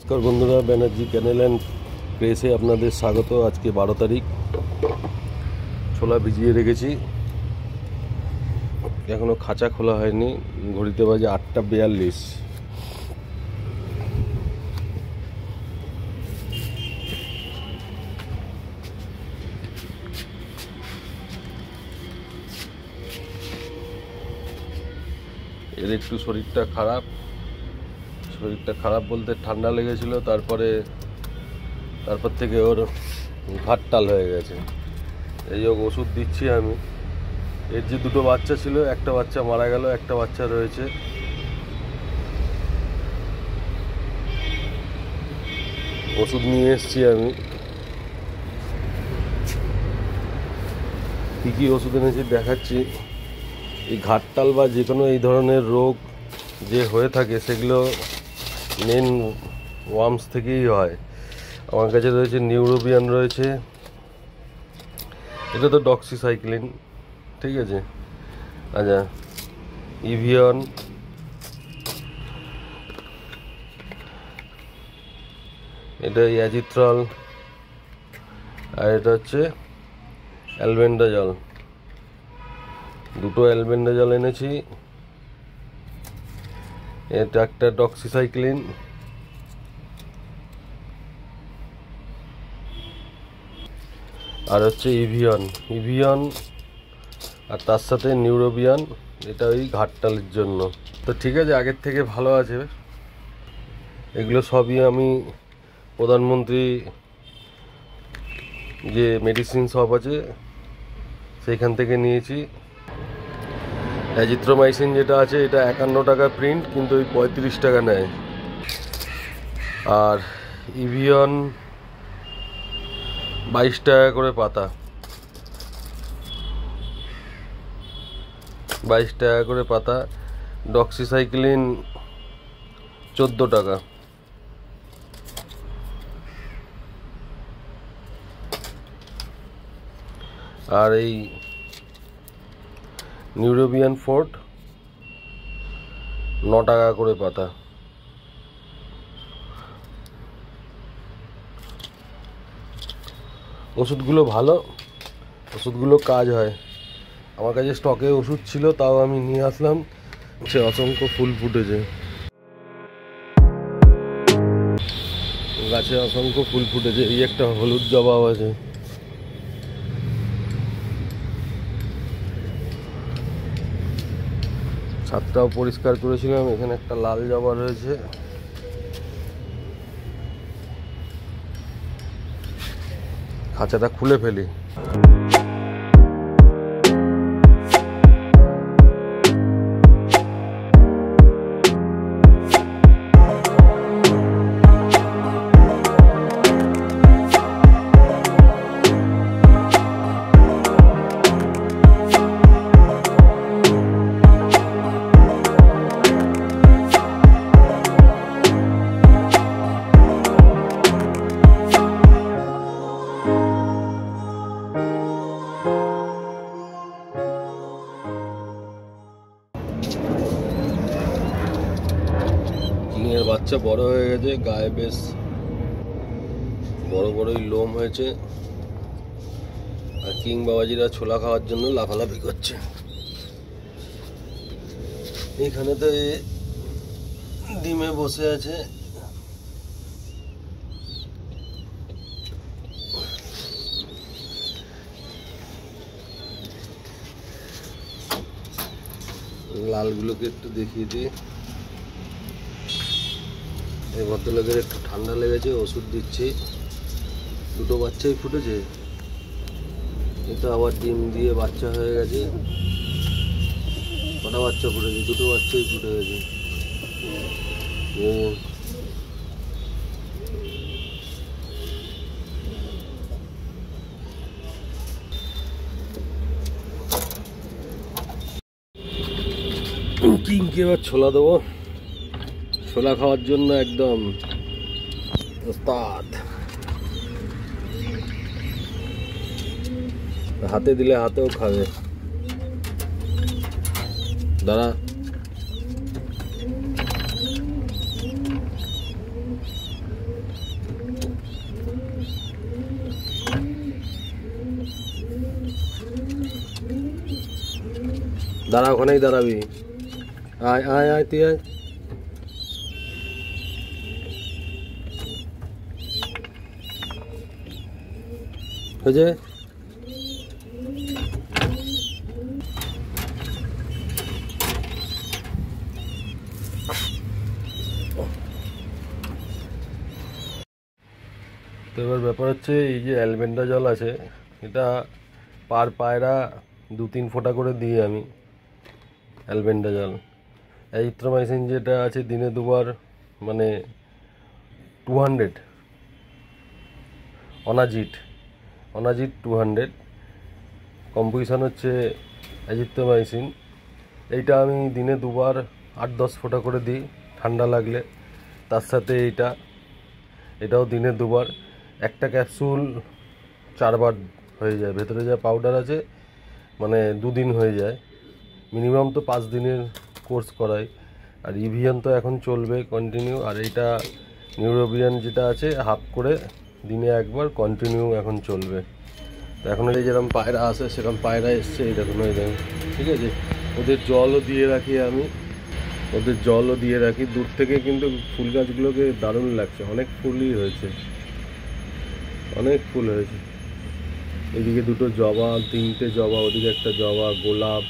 নমস্কার বন্ধুরা, ব্যানার্জি ক্যানেল অ্যান্ড প্রেসে আপনাদের স্বাগত। আজকে 12 তারিখ। ছোলা ভিজিয়ে রেখেছি, এখনও খাঁচা খোলা হয়নি। ঘড়িতে বাজে 8টা 42। এর একটু শরীরটা খারাপ বলতে ঠান্ডা লেগেছিল, তারপর থেকে ওর ঘাটটাল হয়ে গেছে। এই ওষুধ দিচ্ছি আমি। এর যে দুটো বাচ্চা ছিল, একটা বাচ্চা মারা গেল, একটা বাচ্চা রয়েছে। ওষুধ নিয়ে এসেছি আমি। কী কী ওষুধ এনেছি দেখাচ্ছি। এই ঘাটটাল বা যে কোনো এই ধরনের রোগ যে হয়ে থাকে সেগুলো মেন ওয়ার্মস থেকেই হয়। আমার কাছে রয়েছে নিউরোবিয়ান, রয়েছে, এটা তো ডক্সিসাইক্লিন, ঠিক আছে। আচ্ছা, ইভিয়ন, এটা অ্যাজিথ্রল, আর এটা হচ্ছে অ্যালবেন্ডাজল। দুটো অ্যালবেন্ডাজল এনেছি। এটা একটা ডক্সিসাইক্লিন, আর হচ্ছে ইভিয়ন, আর তার সাথে নিউরোবিয়ান। এটা ওই ঘাটটালের জন্য। তো ঠিক আছে, আগের থেকে ভালো আছে। এগুলো সবই আমি প্রধানমন্ত্রী যে মেডিসিন শপ আছে সেইখান থেকে নিয়েছি। অ্যাজিথ্রোমাইসিন যেটা আছে, এটা 51 টাকা প্রিন্ট, কিন্তু ওই 35 টাকা নেয়। আর ইভিয়ন 22 টাকা করে পাতা, 22 টাকা করে পাতা। ডক্সিসাইক্লিন 14 টাকা। আর এই নিউরোবিয়ান ফোর্ট 9 টাকা করে পাতা। ওষুধগুলো ভালো, ওষুধগুলো কাজ হয়। আমার কাছে স্টকে ওষুধ ছিল, তাও আমি নিয়ে আসলাম। সে অসংখ্য ফুল ফুটেছে গাছে, অসংখ্য ফুল ফুটেছে। এই একটা হলুদ জবাও আছে। ছাদটাও পরিষ্কার করেছিলাম। এখানে একটা লাল জবা রয়েছে। খাঁচাটা খুলে ফেলি। কিংয়ের বাচ্চা বড় হয়ে গেছে, গায়ে বেশ বড় বড়ই লোম হয়েছে। আর কিং বাবাজিরা ছোলা খাওয়ার জন্য লাফালাফি করছে। এখানে তো ডিমে বসে আছে। লালগুলোকে একটু দেখিয়ে দিই। এই ভদ্রলোকের একটু ঠান্ডা লেগেছে, ওষুধ দিচ্ছি। দুটো বাচ্চাই ফুটেছে। এটা আবার ডিম দিয়ে বাচ্চা হয়ে গেছে। কটা বাচ্চা ফুটেছে? দুটো বাচ্চাই ফুটে গেছে। কিংকে এবার ছোলা দেবো। ছোলা খাওয়ার জন্য একদম ওস্তাদ। হাতে দিলে হাতেও খাবে। দাঁড়া, দাঁড়া, ওখানেই দাঁড়াবি। আয় আয় আয়, তুই আয়। হয়েছে? তো এবার ব্যাপার হচ্ছে, এই যে অ্যালবেন্ডাজল আছে, এটা পার পায়রা 2-3 ফোঁটা করে দিই আমি অ্যালবেন্ডাজল। অ্যাজিথ্রোমাইসিন যেটা আছে দিনে 2 বার, মানে 200 অনাজিট 200 কম্পোজিশন হচ্ছে অ্যাজিথ্রোমাইসিন। এইটা আমি দিনে 2 বার 8-10 ফোঁটা করে দিই ঠান্ডা লাগলে। তার সাথে এটাও দিনে 2 বার। একটা ক্যাপসুল 4 বার হয়ে যায়। ভেতরে যা পাউডার আছে মানে 2 দিন হয়ে যায়। মিনিমাম তো 5 দিনের কোর্স করাই। আর ইভিয়ান তো এখন চলবে কন্টিনিউ। আর এইটা নিউরোবিয়ান যেটা আছে হাফ করে দিনে 1 বার কন্টিনিউ এখন চলবে। তো এখন এই যেরকম পায়রা আসে সেরকম পায়রা এসছে, এই দেখুন এই দেখুন, ঠিক আছে। ওদের জলও দিয়ে রাখি আমি, দূর থেকে। কিন্তু ফুল গাছগুলোকে দারুণ লাগছে, অনেক ফুলই হয়েছে, অনেক ফুল হয়েছে। এদিকে 2টো জবা, 3টে জবা, ওদিকে একটা জবা, গোলাপ,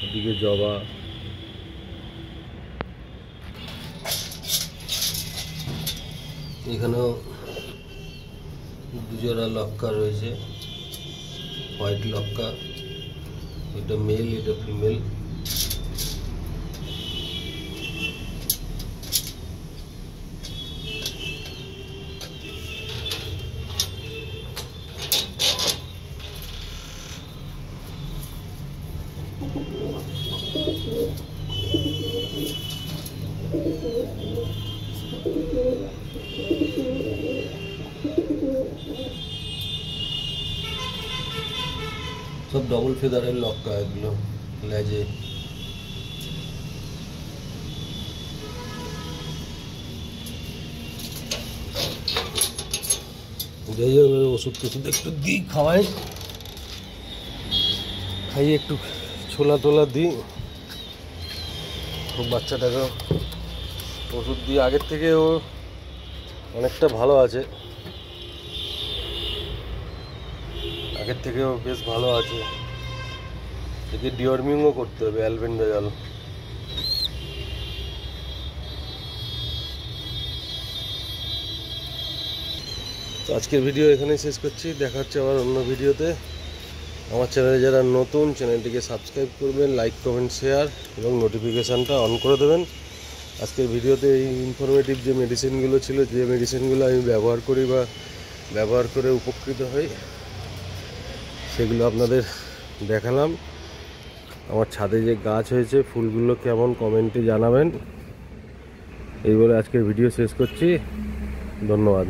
ওদিকে জবা। এখানেও 2 জোড়া লক্কা রয়েছে, হোয়াইট লক্কা। এটা মেল, এটা ফিমেল। সব ডবল ফেদারের লক্কা এগুলো লেজে। ওষুধ টষুধ একটু দিই, খাইয়ে একটু ছোলা টোলা দিই। বাচ্চাটাকে ওষুধ দিয়ে আগের থেকে ও অনেকটা ভালো আছে, আগের থেকেও বেশ ভালো আছে। একে ডিওয়ার্মিংও করতে হবে অ্যালবেন্ডাজল। তো আজকের ভিডিও এখানেই শেষ করছি, দেখা হচ্ছে আবার অন্য ভিডিওতে। আমার চ্যানেলে যারা নতুন, চ্যানেলটিকে সাবস্ক্রাইব করবেন, লাইক কমেন্ট শেয়ার এবং নোটিফিকেশানটা অন করে দেবেন। আজকের ভিডিওতে এই ইনফরমেটিভ যে মেডিসিনগুলো ছিল, যে মেডিসিনগুলো আমি ব্যবহার করি বা ব্যবহার করে উপকৃত হই, সেগুলো আপনাদের দেখালাম। আমার ছাদে যে গাছ হয়েছে, ফুলগুলো কেমন কমেন্টে জানাবেন। এই বলে আজকের ভিডিও শেষ করছি। ধন্যবাদ।